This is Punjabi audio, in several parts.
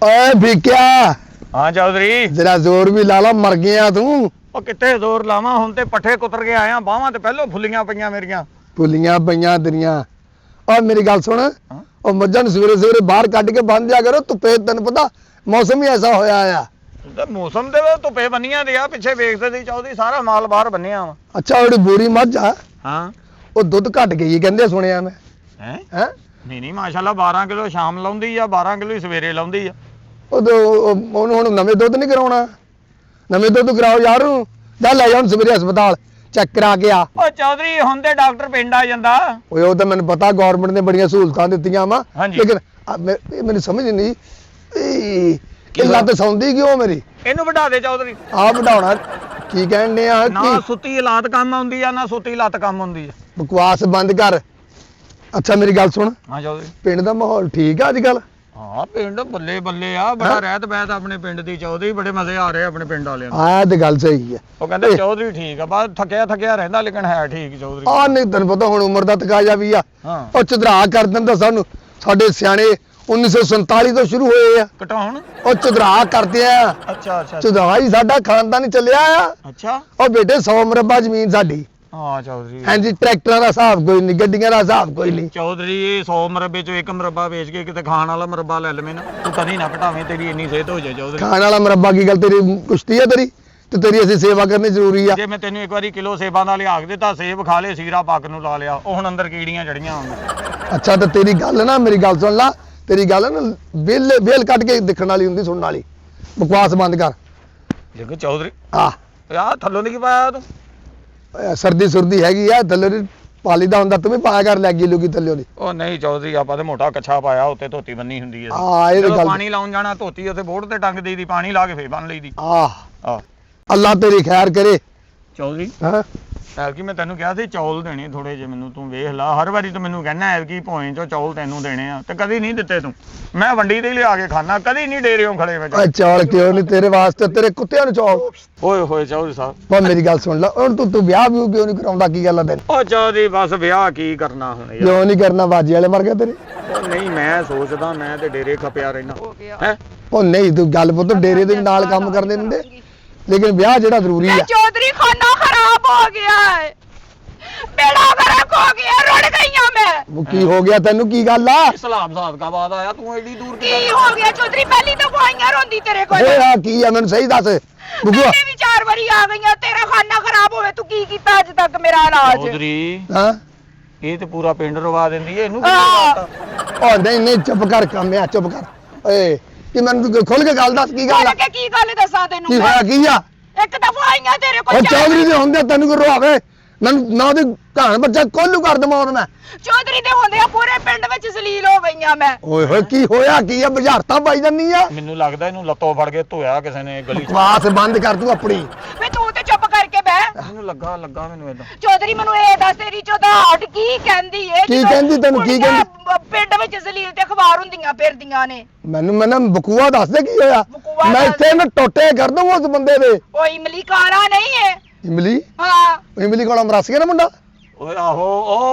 ਓਏ ਭੀਕਿਆ ਹਾਂ ਚੌਧਰੀ ਜਰਾ ਜ਼ੋਰ ਵੀ ਲਾ ਲਾ ਮਰ ਗਿਆ ਤੂੰ। ਉਹ ਕਿੱਥੇ ਜ਼ੋਰ ਲਾਵਾਂ ਹੁਣ ਤੇ ਪੱਠੇ ਕੁਤਰ ਕੇ ਆਇਆ ਬਾਹਾਂ ਤੇ ਪਹਿਲੋਂ ਫੁੱਲੀਆਂ ਪਈਆਂ ਮੇਰੀਆਂ। ਪੁੱਲੀਆਂ ਪਈਆਂ ਤੇਰੀਆਂ। ਓਏ ਮੇਰੀ ਗੱਲ ਸੁਣ, ਉਹ ਮੱਝਾਂ ਨੂੰ ਸਵੇਰੇ ਸਵੇਰੇ ਬਾਹਰ ਕੱਢ ਕੇ ਬੰਨ ਦਿਆ ਕਰੋ, ਧੁੱਪੇ ਤੈਨੂੰ ਪਤਾ ਮੌਸਮ ਹੀ ਐਸਾ ਹੋਇਆ ਆ। ਤੇ ਮੌਸਮ ਦੇ ਧੁੱਪੇ ਬੰਨੀਆਂ ਦੇ ਆ, ਪਿੱਛੇ ਵੇਖਦੇ ਸੀ ਚੌਧਰੀ ਸਾਰਾ ਮਾਲ ਬਾਹਰ ਬੰਨਿਆ ਵਾ। ਅੱਛਾ ਉਹਦੀ ਬੂਰੀ ਮੱਝ ਆ, ਹਾਂ ਉਹ ਦੁੱਧ ਘਟ ਗਈ ਕਹਿੰਦੇ, ਸੁਣਿਆ ਮੈਂ। ਹੈ ਨਹੀਂ ਮਾਸ਼ਾਅੱਲਾ 12 ਕਿਲੋ ਸ਼ਾਮ ਲਾਉਂਦੀ ਆ, 12 ਕਿਲੋ ਹੀ ਸਵੇਰੇ ਲਾਉਂਦੀ ਆ। ਉਹਨੂੰ ਹੁਣ ਨਵੇਂ ਦੁੱਧ ਨਹੀਂ ਕਰਾਉਣਾ, ਨਵੇਂ ਦੁੱਧ ਕਰਾਓ ਯਾਰ। ਜਾ ਲੈ ਜਾ ਹੁਣ ਸਵੇਰੇ ਹਸਪਤਾਲ ਚੈੱਕ ਕਰਾ ਕੇ ਆ। ਉਹ ਚੌਧਰੀ ਹੁਣ ਤੇ ਡਾਕਟਰ ਪਿੰਡ ਆ ਜਾਂਦਾ। ਓਏ ਉਹ ਤਾਂ ਮੈਨੂੰ ਪਤਾ ਗਵਰਨਮੈਂਟ ਨੇ ਬੜੀਆਂ ਸਹੂਲਤਾਂ ਦਿੱਤੀਆਂ ਵਾ, ਲੇਕਿਨ ਮੈਨੂੰ ਸਮਝ ਨਹੀਂ ਇਹ ਲੱਤ ਸੌਂਦੀ ਕਿਉਂ ਮੇਰੀ। ਇਹਨੂੰ ਵਧਾ ਦੇ ਚੌਧਰੀ। ਆ ਵਧਾਉਣਾ ਕੀ ਕਹਿਣ ਆ? ਨਾ ਸੁੱਤੀ ਲੱਤ ਕੰਮ ਆਉਂਦੀ ਆ, ਨਾ ਸੁੱਤੀ ਲੱਤ ਕੰਮ ਆਉਂਦੀ ਆ। ਬਕਵਾਸ ਬੰਦ ਕਰ। ਅੱਛਾ ਮੇਰੀ ਗੱਲ ਸੁਣ, ਹਾਂ ਚੌਧਰੀ ਪਿੰਡ ਦਾ ਮਾਹੌਲ ਠੀਕ ਆ ਅੱਜ ਕੱਲ? ਹਾਂ ਪਿੰਡ ਬੱਲੇ ਬੱਲੇ ਆ, ਬੜਾ ਰਹਿਤ ਬਹਿਤ ਆਪਣੇ ਪਿੰਡ ਦੀ ਚੌਧਰੀ, ਬੜੇ ਮਜ਼ੇ ਆ ਰਹੇ ਆਪਣੇ ਪਿੰਡ ਵਾਲਿਆਂ ਨੂੰ। ਆ ਤੇ ਗੱਲ ਸਹੀ ਹੈ। ਉਹ ਕਹਿੰਦੇ ਚੌਧਰੀ ਠੀਕ ਆ, ਬਸ ਥੱਕਿਆ ਰਹਿੰਦਾ ਲੇਕਿਨ ਹੈ ਠੀਕ ਚੌਧਰੀ। ਆ ਨਹੀਂ ਤੈਨੂੰ ਪਤਾ ਹੁਣ ਉਮਰ ਦਾ ਤਕਾਜ਼ਾ ਵੀ ਆ। ਉਹ ਚੁਧਰਾ ਕਰ ਦਿੰਦਾ ਸਾਨੂੰ, ਸਾਡੇ ਸਿਆਣੇ 1947 ਤੋਂ ਸ਼ੁਰੂ ਹੋਏ ਆ ਕਟਾਉਣ। ਉਹ ਚੁਧਰਾ ਕਰਦੇ ਆ। ਅੱਛਾ ਚੁਧਰਾ ਹੀ ਸਾਡਾ ਖਾਨਦਾਨ ਚੱਲਿਆ ਆ। ਅੱਛਾ ਉਹ ਬੇਟੇ 100 ਮਰਬਾ ਜ਼ਮੀਨ ਸਾਡੀ। ਹਾਂ ਚੌਧਰੀ ਹਾਂਜੀ, ਟਰੈਕਟਰਾਂ ਦਾ ਹਿਸਾਬ ਕੋਈ ਨਹੀਂ, ਗੱਡੀਆਂ ਦਾ ਹਿਸਾਬ ਕੋਈ ਨਹੀਂ। ਚੌਧਰੀ ਇਹ 100 ਮਰਬੇ ਚੋਂ ਇੱਕ ਮਰਬਾ ਵੇਚ ਕੇ ਕਿਤੇ ਖਾਣ ਵਾਲਾ ਮਰਬਾ ਲੈ ਲਵੇਂ ਨਾ, ਤੂੰ ਕਦੀ ਨਾ ਘਟਾਵੇਂ, ਤੇਰੀ ਇੰਨੀ ਸਿਹਤ ਹੋ ਜਾਏ ਚੌਧਰੀ। ਖਾਣ ਵਾਲਾ ਮਰਬਾ ਕੀ ਗੱਲ, ਤੇਰੀ ਕੁਸ਼ਤੀ ਆ ਤੇਰੀ, ਤੇ ਤੇਰੀ ਅਸੀਂ ਸੇਵਾ ਕਰਨੀ ਜ਼ਰੂਰੀ ਆ। ਜੇ ਮੈਂ ਤੈਨੂੰ ਇੱਕ ਵਾਰੀ ਕਿਲੋ ਸੇਬਾਂ ਦਾ ਲਿਆ ਕੇ ਦਿੱਤਾ, ਸੇਬ ਖਾ ਲਏ, ਸੀਰਾ ਪੱਕ ਨੂੰ ਲਾ ਲਿਆ, ਉਹ ਹੁਣ ਅੰਦਰ ਕੀੜੀਆਂ ਚੜੀਆਂ ਹੋਣ। ਅੱਛਾ ਤੇ ਤੇਰੀ ਗੱਲ ਨਾ, ਮੇਰੀ ਗੱਲ ਸੁਣ ਲਾ, ਤੇਰੀ ਗੱਲ ਨਾ ਬੇਲ ਕੱਢ ਕੇ ਦੇਖਣ ਵਾਲੀ ਹੁੰਦੀ, ਸੁਣਨ ਵਾਲੀ। ਬਕਵਾਸ ਬੰਦ ਕਰ। ਦੇਖੋ ਚੌਧਰੀ ਆ ਯਾਰ ਥੱਲੋਂ ਨਹੀਂ ਕੀ ਪਾਇਆ ਤੂੰ? ਸਰਦੀ ਸੁਰਦੀ ਹੈਗੀ ਆ, ਥੱਲੇ ਪਾਲੀ ਦਾ ਹੁੰਦਾ, ਤੂੰ ਵੀ ਪਾਇਆ ਕਰ ਲੱਗੀ ਲੂਗੀ ਥੱਲੇ ਉਹਦੀ। ਉਹ ਨਹੀਂ ਚੌਧਰੀ ਆਪਾਂ ਤੇ ਮੋਟਾ ਕੱਛਾ ਪਾਇਆ, ਉੱਤੇ ਧੋਤੀ ਬੰਨੀ ਹੁੰਦੀ ਹੈ। ਆ ਇਹ ਗੱਲ, ਪਾਣੀ ਲਾਉਣ ਜਾਣਾ ਧੋਤੀ ਉੱਥੇ ਬੋਰਡ ਤੇ ਟੰਗ ਦੇਈਦੀ, ਪਾਣੀ ਲਾ ਕੇ ਫੇਰ ਬੰਨ ਲਈਦੀ। ਆ ਅੱਲਾ ਤੇਰੀ ਖੈਰ ਕਰੇ ਚੌਧਰੀ। ਹਾਂ ਐਲਕੀ ਮੈਂ ਤੈਨੂੰ ਕਿਹਾ ਸੀ ਚੌਲ ਦੇਣੇ ਥੋੜੇ ਜਿਹੇ ਮੈਨੂੰ, ਤੂੰ ਵੇਖ ਲਾ। ਹਰ ਵਾਰੀ ਤੂੰ ਮੈਨੂੰ ਕਹਿੰਦਾ ਐਲਕੀ ਭੋਏ ਚੋਂ ਚੌਲ ਤੈਨੂੰ ਦੇਣੇ ਆ, ਤੇ ਕਦੀ ਨਹੀਂ ਦਿੱਤੇ ਤੂੰ। ਮੈਂ ਵੰਡੀ ਤੇ ਲਿਆ ਕੇ ਖਾਣਾ, ਕਦੀ ਨਹੀਂ ਡੇਰਿਓਂ ਖੜੇ ਵਿੱਚ। ਚੌਲ ਕਿਉਂ ਨਹੀਂ ਤੇਰੇ ਵਾਸਤੇ, ਤੇਰੇ ਕੁੱਤਿਆਂ ਨੂੰ ਚੌਲ। ਓਏ ਹੋਏ ਚੌਧਰੀ ਸਾਹਿਬ, ਪਰ ਮੇਰੀ ਗੱਲ ਸੁਣ ਲੈ, ਹੁਣ ਤੂੰ ਵਿਆਹ ਵੀ ਕਿਉਂ ਨਹੀਂ ਕਰਾਉਂਦਾ, ਕੀ ਗੱਲ ਆ ਤੇਰੀ? ਉਹ ਚੌਧਰੀ ਬਸ ਵਿਆਹ ਕੀ ਕਰਨਾ ਹੁਣ ਯਾਰ। ਕਿਉਂ ਨਹੀਂ ਕਰਨਾ, ਬਾਜੀ ਵਾਲੇ ਮਰ ਗਏ ਤੇਰੇ? ਉਹ ਨਹੀਂ ਮੈਂ ਸੋਚਦਾ, ਮੈਂ ਤੇ ਡੇਰੇ ਖਪਿਆ ਰਹਿਣਾ ਹੈ। ਉਹ ਨਹੀਂ ਤੂੰ ਗੱਲ ਪੁੱਤ, ਡੇਰੇ ਦੇ ਨਾਲ ਕੰਮ ਕਰਦੇ ਹੁੰਦੇ, ਲੇਕਿਨ ਵਿਆਹ ਜਿਹੜਾ ਜ਼ਰੂਰੀ ਆ। ਚੌਧਰੀ ਖਾਨਾ ਖਰਾਬ ਹੋ ਗਿਆ ਹੈ, ਬੇੜਾ ਗਰਕ ਹੋ ਗਿਆ, ਰੁੜ ਗਈਆਂ ਮੈਂ। ਕੀ ਹੋ ਗਿਆ ਤੈਨੂੰ, ਕੀ ਗੱਲ ਆ? ਇਸਲਾਮ ਸਾਦਕਾ ਬਾਦ ਆਇਆ ਤੂੰ ਐਡੀ ਦੂਰ ਕੀ ਹੋ ਗਿਆ ਚੌਧਰੀ? ਪਹਿਲੀ ਤਾਂ ਗਵਾਈਆਂ ਰੋਂਦੀ ਤੇਰੇ ਕੋਲ। ਓਏ ਆ ਕੀ ਆ, ਮੈਨੂੰ ਸਹੀ ਦੱਸ ਬੁੱਗੂਆ। ਮੈਂ ਵੀ 4 ਵਾਰੀ ਆ ਗਈਆਂ, ਤੇਰਾ ਖਾਨਾ ਖਰਾਬ ਹੋਵੇ, ਤੂੰ ਕੀ ਕੀਤਾ ਅੱਜ ਤੱਕ ਮੇਰਾ ਇਲਾਜ? ਚੌਧਰੀ ਹਾਂ ਇਹ ਤੇ ਪੂਰਾ ਪਿੰਡ ਰਵਾ ਦਿੰਦੀ ਏ, ਇਹਨੂੰ ਕੀ ਹਾਂ। ਪਤਾ? ਉਹ ਨਹੀਂ ਚੁੱਪ ਕਰ ਕੰਮਿਆ, ਚੁੱਪ ਕਰ। ਓਏ ਕਿ ਮੈਨੂੰ ਤੂੰ ਖੁੱਲ ਕੇ ਗੱਲ ਦੱਸ, ਕੀ ਗੱਲ ਆ? ਖੁੱਲ ਕੇ ਕੀ ਗੱਲ ਦੱਸਾਂ ਤੈਨੂੰ? ਕੀ ਹੋਇਆ, ਕੀ ਆ? ਇੱਕ ਦਫਾ ਆਈਆਂ ਤੇਰੇ ਕੋਲ। ਉਹ ਚੌਧਰੀ ਦੇ ਹੁੰਦੇ ਤੈਨੂੰ ਕੋ ਰੋਵੇ, ਮੈਨੂੰ ਨਾ ਉਹਦੇ ਘਾਣ ਬੱਚਾ ਕੋਲੂ ਕਰ ਦਵਾਂ ਉਹਨੂੰ ਮੈਂ। ਚੌਧਰੀ ਦੇ ਹੁੰਦੇ ਆ ਪੂਰੇ ਪਿੰਡ ਵਿੱਚ ਜ਼ਲੀਲ ਹੋ ਗਈਆਂ ਮੈਂ। ਓਏ ਹੋਏ ਕੀ ਹੋਇਆ, ਕੀ ਆ? ਬੁਝਾਰਤਾਂ ਪਾਈ ਜਾਂਦੀ ਆ। ਮੈਨੂੰ ਲੱਗਦਾ ਇਹਨੂੰ ਲੱਤੋਂ ਫੜ ਕੇ ਧੋਇਆ ਕਿਸੇ ਨੇ ਗਲੀ ਚ। ਬਕਵਾਸ ਬੰਦ ਕਰ ਤੂੰ ਆਪਣੀ। ਵੇ ਤੂੰ ਤੇ ਚੁੱਪ ਕਰਕੇ ਬਹਿ। ਮੈਨੂੰ ਲੱਗਾ ਮੈਨੂੰ ਏਦਾਂ। ਚੌਧਰੀ ਮੈਨੂੰ ਇਹ ਦੱਸ, ਤੇਰੀ ਚੌਧਾਟ ਕੀ ਕਹਿੰਦੀ ਏ? ਕੀ ਕਹਿੰਦੀ ਤੈਨੂੰ, ਕੀ ਕਹਿੰਦੀ? ਪਿੰਡ ਵਿੱਚ ਜ਼ਲੀਲ ਤੇ ਅਖਬਾਰ ਹੁੰਦੀਆਂ ਫਿਰਦੀਆਂ ਨੇ। ਮੈਨੂੰ ਬਕੂਆ ਦੱਸ ਦੇ ਕੀ ਹੋਇਆ। ਬਕੂਆ ਮੈਂ ਦੱਸ ਇੱਥੇ ਨਾ ਟੋਟੇ ਕਰ ਦੂੰ ਉਸ ਬੰਦੇ ਦੇ। ਉਹ ਇਮਲੀ ਕਾਰਾ ਨਹੀਂ ਏ? ਇਮਲੀ? ਹਾਂ ਇਮਲੀ ਕੋਲ ਮਰਸ ਗਿਆ ਨਾ ਮੁੰਡਾ। ਓਏ ਆਹੋ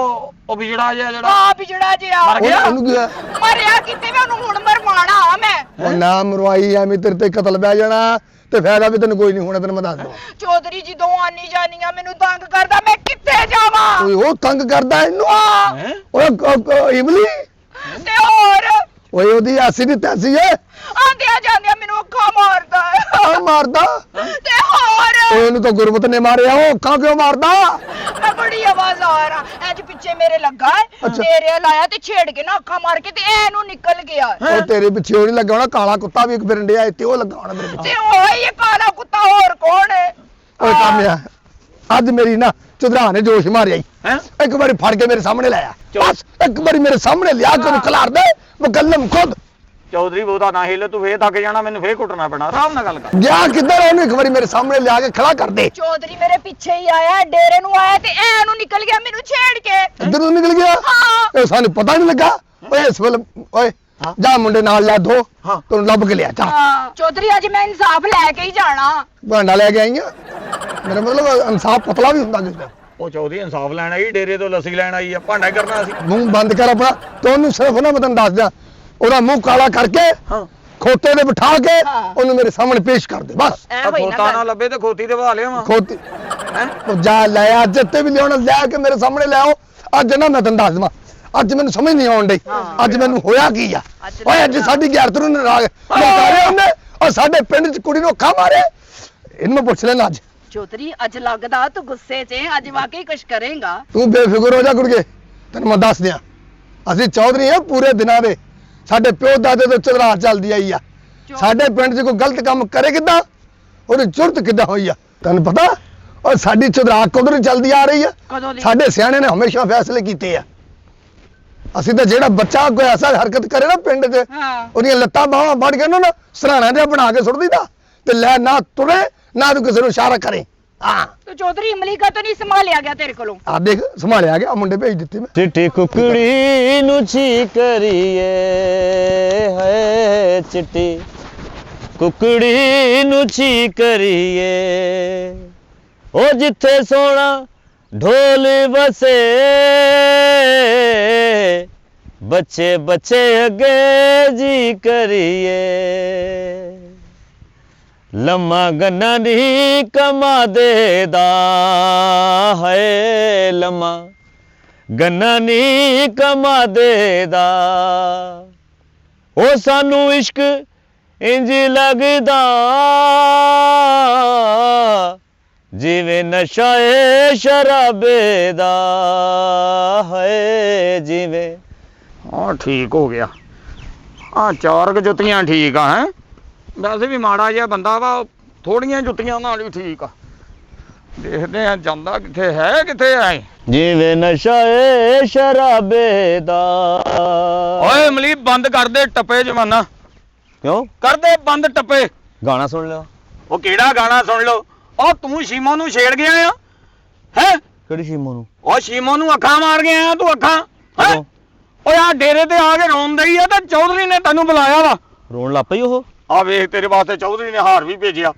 ਉਹ ਵਿਜੜਾ ਜਿਹਾ ਜਿਹੜਾ ਆ ਬਿਜੜਾ ਜਿਆ ਮਰ ਗਿਆ। ਉਹਨੂੰ ਕੀ ਹੋਇਆ? ਮਰਿਆ ਕਿਤੇ, ਮੈਂ ਉਹਨੂੰ ਹੁਣ ਮਰਵਾਣਾ ਆ ਮੈਂ। ਉਹ ਨਾ ਮਰਵਾਈ ਐਵੇਂ ਤੇਰੇ ਤੇ ਕਤਲ ਬਹਿ ਜਾਣਾ, ਤੇ ਫਾਇਦਾ ਵੀ ਤੈਨੂੰ ਕੋਈ ਨਹੀਂ ਹੋਣਾ, ਤੈਨੂੰ ਮੈਂ ਦੱਸ ਦਵਾਂ। ਚੌਧਰੀ ਜਦੋਂ ਆਨੀ ਜਾਨੀਆਂ ਮੈਨੂੰ ਤੰਗ ਕਰਦਾ, ਮੈਂ ਕਿੱਥੇ ਜਾਵਾਂ? ਓਏ ਉਹ ਤੰਗ ਕਰਦਾ ਇਹਨੂੰ। ਹੈਂ? ਓਏ ਇਮਲੀ, ਤੇ ਹੋਰ ਓਏ ਉਹਦੀ ਐਸੀ ਦੀ ਤੈਸੀ ਏ। ਆਂਦਿਆਂ ਜਾਂਦਿਆਂ ਮੈਨੂੰ ਅੱਖਾਂ ਮਾਰਦਾ ਆ ਮਾਰਦਾ? ਤੇ ਹੋਰ ਓਏ ਉਹਨੂੰ ਤਾਂ ਗੁਰਬਤ ਨੇ ਮਾਰਿਆ, ਉਹ ਅੱਖਾਂ ਕਿਉਂ ਮਾਰਦਾ? ਮੈਂ ਬੜੀ ਆਵਾਜ਼ ਆ ਰਹਾ ਐਜ ਪਿੱਛੇ ਮੇਰੇ ਲੱਗਾ ਹੈ, ਤੇਰੇ ਲਾਇਆ ਤੇ ਛੇੜ ਕੇ ਨਾ ਅੱਖਾਂ ਮਾਰ ਕੇ ਤੇ ਇਹਨੂੰ ਨਿਕਲ ਗਿਆ। ਉਹ ਤੇਰੇ ਪਿੱਛੇ ਉਹ ਨਹੀਂ ਲੱਗਾ ਹੋਣਾ, ਕਾਲਾ ਕੁੱਤਾ ਵੀ ਇੱਕ ਫਿਰਨ ਡਿਆ ਇੱਥੇ, ਉਹ ਲੱਗਾ ਹੋਣਾ ਤੇਰੇ ਪਿੱਛੇ। ਤੇ ਉਹ ਇਹ ਕਾਲਾ ਕੁੱਤਾ ਹੋਰ ਕੌਣ ਹੈ? ਓਏ ਕਾਮਿਆ, ਅੱਜ ਮੇਰੀ ਨਾ ਚੁਧਰਾ ਨੇ ਜੋਸ਼ ਮਾਰਿਆ ਈ। ਹੈਂ? ਇੱਕ ਵਾਰੀ ਫੜ ਕੇ ਮੇਰੇ ਸਾਹਮਣੇ ਲਾਇਆ, ਬਸ ਇੱਕ ਵਾਰੀ ਮੇਰੇ ਸਾਹਮਣੇ ਲਿਆ ਕੇ ਉਹਨੂੰ ਖਿਲਾਰ ਦੇ, ਮੁਕੱਲਮ ਖੁਦ। ਚੌਧਰੀ ਬਹੁਤਾ ਨਾ ਹਿੱਲ, ਤੂੰ ਫੇਰ ਥੱਕ ਜਾਣਾ, ਮੈਨੂੰ ਫੇਰ ਕੁੱਟਣਾ ਪੈਣਾ। ਆਰਾਮ ਨਾਲ ਗੱਲ ਕਰ। ਗਿਆ ਕਿੱਧਰ, ਉਹਨੂੰ ਇੱਕ ਵਾਰੀ ਮੇਰੇ ਸਾਹਮਣੇ ਲਿਆ ਕੇ ਖੜਾ ਕਰ ਦੇ। ਚੌਧਰੀ ਮੇਰੇ ਪਿੱਛੇ ਹੀ ਆਇਆ, ਡੇਰੇ ਨੂੰ ਆਇਆ ਤੇ ਇਹਨੂੰ ਨਿਕਲ ਗਿਆ ਮੈਨੂੰ ਛੇੜ ਕੇ। ਇੱਧਰ ਨੂੰ ਨਿਕਲ ਗਿਆ। ਹਾਂ ਇਹ ਸਾਨੂੰ ਪਤਾ ਨਹੀਂ ਲੱਗਾ। ਓਏ ਇਸ ਵੇਲੇ ਓਏ ਜਾ ਮੁੰਡੇ ਨਾਲ ਲੈ ਦੋ, ਤੈਨੂੰ ਲੱਭ ਕੇ ਲਿਆ ਚਾ। ਹਾਂ ਚੌਧਰੀ ਅੱਜ ਮੈਂ ਇਨਸਾਫ ਲੈ ਕੇ ਹੀ ਜਾਣਾ। ਭਾਂਡਾ ਲੈ ਕੇ ਆਈ ਆ, ਮੇਰਾ ਮਤਲਬ ਇਨਸਾਫ ਪਤਲਾ ਵੀ ਹੁੰਦਾ ਕਿਸੇ ਦਾ। ਉਹ ਚੌਧਰੀ ਇਨਸਾਫ ਲੈਣ ਆਈ, ਡੇਰੇ ਤੋਂ ਲੱਸੀ ਲੈਣ ਆਈ ਆ, ਭਾਂਡਾ ਕਰਨਾ ਸੀ। ਮੂੰਹ ਬੰਦ ਕਰ ਆਪਣਾ, ਤੇ ਉਹਨੂੰ ਸਿਰਫ ਨਾ ਮੈਂ ਤੈਨੂੰ ਦੱਸ ਦਿਆਂ, ਉਹਦਾ ਮੂੰਹ ਕਾਲਾ ਕਰਕੇ ਖੋਤੇ ਤੇ ਬਿਠਾ ਕੇ ਹਾਂ। ਉਹਨੂੰ ਮੇਰੇ ਸਾਹਮਣੇ ਪੇਸ਼ ਕਰ ਦੇ ਬਸ। ਐ ਹੋਈ ਖੋਤਾ ਨਾ ਨਾ ਲੱਭੇ ਤੇ ਖੋਤੀ ਤੇ ਵਾ ਲਿਆਵਾਂ ਖੋਤੀ ਉਹ ਜਾ ਲੈ ਆ ਜਿੱਤੇ ਵੀ ਲਿਆਉਣਾ ਲੈ ਕੇ ਮੇਰੇ ਸਾਹਮਣੇ ਲੈ ਆਓ। ਅੱਜ ਨਾ ਮੈਂ ਤੈਨੂੰ ਦੱਸ ਦਵਾਂ, ਅੱਜ ਮੈਨੂੰ ਸਮਝ ਨਹੀਂ ਆਉਣ ਡਈ ਹਾਂ। ਅੱਜ ਮੈਨੂੰ ਹੋਇਆ ਕੀ ਆ। ਅੱਜ ਓਏ ਅੱਜ ਸਾਡੀ ਗਿਆਰਤ ਨੂੰ ਨਾਰਾਜ਼ ਲਗਾਰੇ ਉਹਨੇ ਔਰ ਸਾਡੇ ਪਿੰਡ 'ਚ ਕੁੜੀ ਨੂੰ ਅੱਖਾਂ ਮਾਰੇ। ਇਹਨੂੰ ਮੈਂ ਪੁੱਛ ਲੈਣਾ ਅੱਜ। ਚੌਧਰੀ ਅੱਜ ਲੱਗਦਾ ਤੂੰ ਗੁੱਸੇ 'ਚ ਏਂ, ਅੱਜ ਵਾਕਈ ਕੁਝ ਕਰੇਗਾ। ਤੂੰ ਬੇਫਿਕਰ ਹੋ ਜਾ ਕੁੜੀਏ, ਤੈਨੂੰ ਮੈਂ ਦੱਸ ਦਿਆਂ ਅਸੀਂ ਚੌਧਰੀ ਆ ਪੂਰੇ ਦਿਨਾਂ ਦੇ। ਸਾਡੇ ਪਿਓ ਦਾਦੇ ਤੋਂ ਚਦਰਾ ਚੱਲਦੀ ਆਈ ਆ। ਸਾਡੇ ਪਿੰਡ 'ਚ ਕੋਈ ਗਲਤ ਕੰਮ ਕਰੇ ਕਿੱਦਾਂ, ਉਹਦੀ ਜ਼ਰੂਰਤ ਕਿੱਦਾਂ ਹੋਈ ਆ ਤੈਨੂੰ ਪਤਾ। ਔਰ ਸਾਡੀ ਚਦਰਾ ਕਦੋਂ ਦੀ ਚੱਲਦੀ ਆ ਰਹੀ ਆ। ਕਦੋਂ ਦੀ? ਸਾਡੇ ਸਿਆਣੇ ਨੇ ਹਮੇਸ਼ਾ ਫੈਸਲੇ ਕੀਤੇ ਆ। ਅਸੀਂ ਤਾਂ ਜਿਹੜਾ ਬੱਚਾ ਕੋਈ ਐਸਾ ਹਰਕਤ ਕਰੇ ਨਾ ਪਿੰਡ 'ਚ ਹਾਂ। ਉਹਦੀਆਂ ਲੱਤਾਂ ਬਾਹਾਂ ਵੱਢ ਕੇ ਨਾ ਸਰਾਣਾ ਜਿਹਾ ਬਣਾ ਕੇ ਸੁੱਟ ਦਿੱਤਾ ਤੇ ਲੈ ਨਾ ਤੁਰੇ ਨਾ ਤੂੰ ਕਿਸੇ ਨੂੰ ਇਸ਼ਾਰਾ ਕਰੇ। ਹਾਂ ਤੂੰ ਚੌਧਰੀ ਇਮਲੀ ਕਾ ਤੋਂ ਨਹੀਂ ਸੰਭਾਲਿਆ ਗਿਆ ਤੇਰੇ ਕੋਲੋਂ। ਆ ਦੇਖ ਸੰਭਾਲਿਆ ਗਿਆ, ਮੁੰਡੇ ਭੇਜ ਦਿੱਤੇ ਮੈਂ। ਚਿੱਟੀ ਕੁਕੜੀ ਨੂੰ ਚੀ ਕਰੀਏ ਹੈ ਚਿੱਟੀ ਕੁਕੜੀ ਨੂੰ ਚੀ ਕਰੀਏ ਉਹ ਜਿੱਥੇ ਸੋਹਣਾ ਢੋਲ ਵਸੇ ਬੱਚੇ ਬੱਚੇ ਅੱਗੇ ਜੀ ਕਰੀਏ ਲੰਮਾ ਗੰਨਾ ਨਹੀਂ ਕਮਾ ਦੇਦਾ ਹੈ ਲੰਮਾ ਗੰਨਾ ਨਹੀਂ ਕਮਾ ਦੇਦਾ ਉਹ ਸਾਨੂੰ ਇਸ਼ਕ ਇੰਜ ਲੱਗਦਾ ਜਿਵੇਂ ਨਸ਼ਾ ਏ ਸ਼ਰਾਬੇ ਦਾ ਹੈ ਜਿਵੇਂ। ਹਾਂ ਠੀਕ ਹੋ ਗਿਆ। ਆ ਚਾਰ ਕੁ ਜੁੱਤੀਆਂ ਠੀਕ ਆ ਹੈ। ਵੈਸੇ ਵੀ ਮਾੜਾ ਜਿਹਾ ਬੰਦਾ ਵਾ, ਥੋੜੀਆਂ ਜੁੱਤੀਆਂ ਨਾਲ ਵੀ ਠੀਕ ਆ। ਦੇਖਦੇ ਆ ਜਾਂਦਾ ਕਿੱਥੇ ਹੈ ਕਿੱਥੇ ਆਏ। ਜਿਵੇਂ ਨਸ਼ਾ ਏ ਸ਼ਰਾਬੇ ਦਾ। ਓਏ ਅਮਲੀ ਬੰਦ ਕਰ ਦੇ ਟੱਪੇ ਜਮਾਨਾ, ਕਿਉਂ ਕਰ ਦੇ ਬੰਦ ਟੱਪੇ। ਗਾਣਾ ਸੁਣ ਲਿਆ? ਉਹ ਕਿਹੜਾ ਗਾਣਾ ਸੁਣ ਲਓ। ਉਹ ਤੂੰ ਸ਼ੀਮੋ ਨੂੰ ਛੇੜ ਗਿਆ ਆ ਹੈ। ਕਿਹੜੀ ਸ਼ੀਮੋ ਨੂੰ? ਉਹ ਸ਼ੀਮੋ ਨੂੰ ਅੱਖਾਂ ਮਾਰ ਗਿਆ ਆ ਤੂੰ ਅੱਖਾਂ ਹੈ। ਕਦੋਂ? ਓਏ ਆ ਡੇਰੇ ਤੇ ਆ ਕੇ ਰੋਂਦਾ ਹੀ ਆ ਤੇ ਚੌਧਰੀ ਨੇ ਤੈਨੂੰ ਬੁਲਾਇਆ ਵਾ। ਰੋਣ ਲੱਗ ਪਈ ਉਹ? ਆ ਵੇਖ ਤੇਰੇ ਵਾਸਤੇ ਚੌਧਰੀ ਨੇ ਹਾਰ ਵੀ ਭੇਜਿਆ।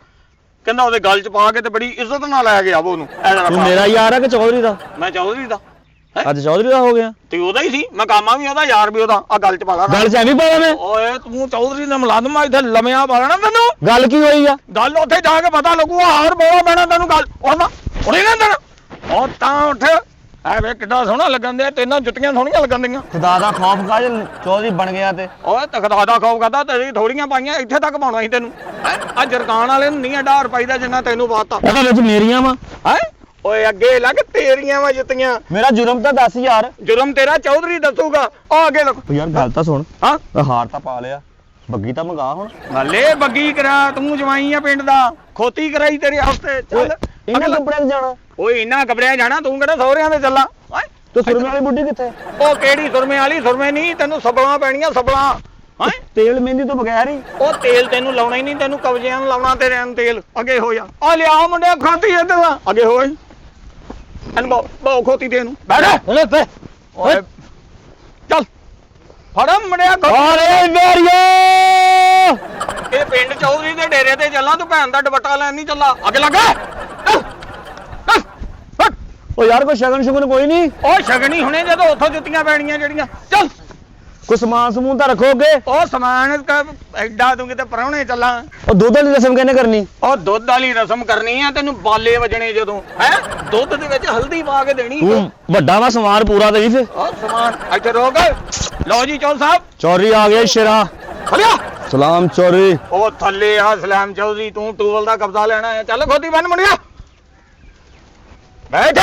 ਕਹਿੰਦਾ ਉਹਦੇ ਗਲ 'ਚ ਪਾ ਕੇ ਤੇ ਬੜੀ ਇੱਜ਼ਤ ਨਾਲ ਲੈ ਗਿਆ ਉਹਨੂੰ। ਐ ਜਰਾ ਤੂੰ ਪਾ। ਮੇਰਾ ਯਾਰ ਆ ਕਿ ਚੌਧਰੀ ਦਾ? ਮੈਂ ਚੌਧਰੀ ਦਾ। ਅੱਜ ਚੌਧਰੀ ਦਾ ਹੋ ਗਿਆ? ਤੇ ਉਹਦਾ ਹੀ ਸੀ, ਮੈਂ ਕਾਮਾ ਵੀ ਉਹਦਾ, ਯਾਰ ਵੀ ਉਹਦਾ। ਆ ਗਲ 'ਚ ਪਾ ਲਾ। ਗੱਲ ਚ ਐਵੇਂ ਪਾਇਆ ਮੈਂ? ਓਏ ਤੂੰ ਚੌਧਰੀ ਦਾ ਮੁਲਾਜ਼ਮ ਆ, ਇੱਥੇ ਲੰਮਿਆ ਪਾਣਾ ਤੈਨੂੰ। ਗੱਲ ਕੀ ਹੋਈ ਆ? ਗੱਲ ਉੱਥੇ ਜਾ ਕੇ ਪਤਾ ਲੱਗੂਗਾ। ਹਾਰ ਬੋਲਾ ਪੈਣਾ ਤੈਨੂੰ ਗੱਲ। ਉਹਦਾ ਉਹਨੇ ਨਾ ਦੇਣਾ। ਉਹ ਤਾਂ ਉੱਠ। ਐ ਵੇ ਕਿੱਡਾ ਸੋਹਣਾ ਲੱਗਣ ਦਿਆ, ਤੈਨਾਂ ਜੁੱਤੀਆਂ ਸੋਹਣੀਆਂ ਲੱਗਣ ਦੀਆਂ। ਖੁਦਾ ਦਾ ਖੌਫ ਕਾ ਜੇ ਚੌਧਰੀ ਬਣ ਗਿਆ ਤੇ। ਓਏ ਤਖਦਾ ਦਾ ਖੌਫ ਕਰਦਾ, ਤੇਰੀ ਥੋੜੀਆਂ ਪਾਈਆਂ ਇੱਥੇ ਤੱਕ ਪਾਉਣਾ ਸੀ ਤੈਨੂੰ। ਆ ਜਰਕਾਨ ਵਾਲੇ ਨੂੰ ਨਹੀਂ ਆ ਡਾਰ ਪਾਈਦਾ ਜਿੰਨਾ ਤੈਨੂੰ ਪਾਤਾ ਉਹਦੇ ਵਿੱਚ ਮੇਰੀਆਂ ਵਾ। ਹੈ। ਓਏ ਅੱਗੇ ਲੱਗ, ਤੇਰੀਆਂ ਵਾ ਜੁੱਤੀਆਂ। ਮੇਰਾ ਜੁਰਮ ਤਾਂ ਦੱਸ ਯਾਰ। ਜੁਰਮ ਤੇਰਾ ਚੌਧਰੀ ਦੱਸੂਗਾ। ਆ ਅੱਗੇ ਲੱਗ। ਉਹ ਯਾਰ ਗੱਲ ਤਾਂ ਸੁਣ। ਹਾਂ ਹਾਰ ਤਾਂ ਪਾ ਲਿਆ, ਬੱਗੀ ਤਾਂ ਮੰਗਾ ਹੁਣ। ਹਲੇ ਬੱਗੀ ਕਰਾ, ਤੂੰ ਜਵਾਈ ਆ ਪਿੰਡ ਦਾ। ਖੋਤੀ ਕਰਾਈ ਤੇਰੇ ਹਫਤੇ। ਚੱਲ ਇਹਨਾਂ ਕੱਪੜਿਆਂ 'ਚ ਜਾਣਾ? ਓਏ ਇੰਨਾ ਕਬਰਿਆ ਜਾਣਾ, ਤੂੰ ਕਿਹੜਾ ਸਹੁਰਿਆਂ ਦੇ ਚੱਲਾਂ। ਓਏ ਤੂੰ ਸੁਰਮੇ ਵਾਲੀ ਬੁੱਢੀ ਕਿੱਥੇ? ਉਹ ਕਿਹੜੀ ਸੁਰਮੇ ਵਾਲੀ? ਸੁਰਮੇ ਨਹੀਂ, ਤੈਨੂੰ ਸਬਲਾਂ ਪੈਣੀਆਂ ਸਬਲਾਂ। ਹੈ ਤੇਲ ਮਹਿੰਦੀ ਤੋਂ ਬਗੈਰ ਹੀ। ਉਹ ਤੇਲ ਤੈਨੂੰ ਲਾਉਣਾ ਹੀ ਨਹੀਂ, ਤੈਨੂੰ ਕਬਜ਼ਿਆਂ ਨੂੰ ਲਾਉਣਾ ਤੇਰੇ ਨੂੰ ਤੇਲ। ਅੱਗੇ ਹੋ ਜਾ। ਆ ਲਿਆ ਮੁੰਡਿਆ ਖੋਤੀ ਇੱਧਰ ਆ। ਅੱਗੇ ਹੋ ਓਏ। ਇਹਨੂੰ ਬਹੁ ਖੋਤੀ ਦੇ ਨੂੰ ਬੈਠ। ਓਏ ਪੇ ਓਏ ਚੱਲ ਫੜ ਮੁੰਡਿਆ ਖੋਤੀ। ਓਏ ਮੇਰੀਓ ਇਹ ਪਿੰਡ ਚੌਧਰੀ ਦੇ ਡੇਰੇ ਤੇ ਚੱਲਾਂ, ਤੂੰ ਭੈਣ ਦਾ ਦੁਪੱਟਾ ਲੈਣ ਨਹੀਂ ਚੱਲਾ। ਅੱਗੇ ਲੱਗਾ। ਓ ਯਾਰ ਕੋਈ ਸ਼ਗਨ ਸ਼ੁਗਨ ਕੋਈ ਨਹੀਂ? ਉਹ ਸ਼ਗਨੀ ਹੁਣੇ ਜਦੋਂ ਉੱਥੋਂ ਜੁੱਤੀਆਂ ਪੈਣੀਆਂ ਜਿਹੜੀਆਂ। ਚੱਲ ਕੋਈ ਸਮਾਨ ਸਮੂਨ ਤਾਂ ਰੱਖੋਗੇ? ਉਹ ਸਮਾਨ ਐਡਾ ਤੂੰ ਕਿਤੇ ਪਰਾਉਣੇ ਚੱਲਾਂ। ਉਹ ਦੁੱਧ ਵਾਲੀ ਰਸਮ ਕਿਹਨੇ ਕਰਨੀ? ਉਹ ਦੁੱਧ ਵਾਲੀ ਰਸਮ ਕਰਨੀ ਆ, ਤੈਨੂੰ ਬਾਲੇ ਵਜਣੇ ਜਦੋਂ। ਹੈ ਦੁੱਧ ਦੇ ਵਿੱਚ ਹਲਦੀ ਪਾ ਕੇ ਦੇਣੀ। ਤੂੰ ਵੱਡਾ ਵਾ ਸਮਾਨ ਪੂਰਾ ਦੇਈ ਫੇ। ਉਹ ਸਮਾਨ ਇੱਥੇ ਰੋਕ। ਲਓ ਜੀ ਚੌਲ ਸਾਹਿਬ ਚੌਰੀ ਆ ਗਿਆ ਸ਼ੇਰਾ। ਖਲਿਆ। ਸਲਾਮ ਚੌਰੀ। ਉਹ ਥੱਲੇ ਆ ਸਲਾਮ ਚੌਧਰੀ, ਤੂੰ ਟੂਵਲ ਦਾ ਕਬਜ਼ਾ ਲੈਣਾ ਹੈ। ਚੱਲ ਖੋਤੀ ਬੰਨ ਮੁੰਡਿਆ ਬੈਠ।